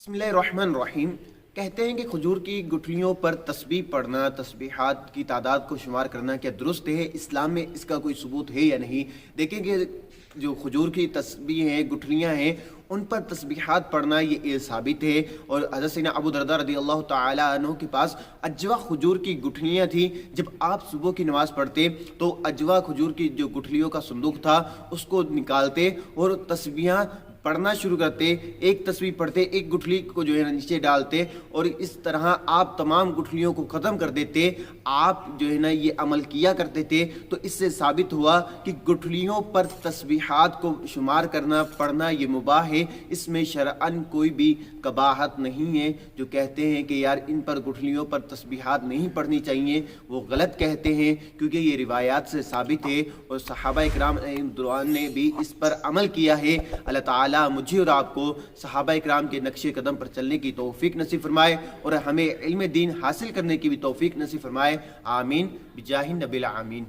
बिस्मिल्लाहिर्रहमानिर्रहीम। कहते हैं कि खजूर की गुठलियों पर तस्बीह पढ़ना, तस्बीहात की तादाद को शुमार करना क्या दुरुस्त है? इस्लाम में इसका कोई सबूत है या नहीं? देखेंगे जो खजूर की तस्बीह हैं, गुठलियाँ हैं, उन पर तस्बीहात पढ़ना ये साबित है। और हज़रत सैयदना अबू दरदा रज़ी अल्लाह तआला अन्हु के पास अजवा खजूर की गुठलियाँ थी। जब आप सुबह की नमाज़ पढ़ते तो अजवा खजूर की जो गुठलियों का संदूक था उसको निकालते और तस्बीहां पढ़ना शुरू करते। एक तस्बीह पढ़ते, एक गुठली को जो है ना नीचे डालते और इस तरह आप तमाम गुठलियों को ख़त्म कर देते। आप जो है ना ये अमल किया करते थे। तो इससे साबित हुआ कि गुठलियों पर तस्बीहात को शुमार करना, पढ़ना ये मुबाह है। इसमें शरअन कोई भी कबाहत नहीं है। जो कहते हैं कि यार इन पर गुठलियों पर तस्बीहात नहीं पढ़नी चाहिए, वो गलत कहते हैं, क्योंकि ये रिवायात से साबित है और सहाबा इकराम दुरान ने भी इस पर अमल किया है। अल्लाह ताला मुझे और आपको सहाबा इकराम के नक्शे कदम पर चलने की तौफीक नसीब फरमाए और हमें इल्म दीन हासिल करने की भी तौफीक नसीब फरमाए। आमीन बिजाहि नबिल आमीन।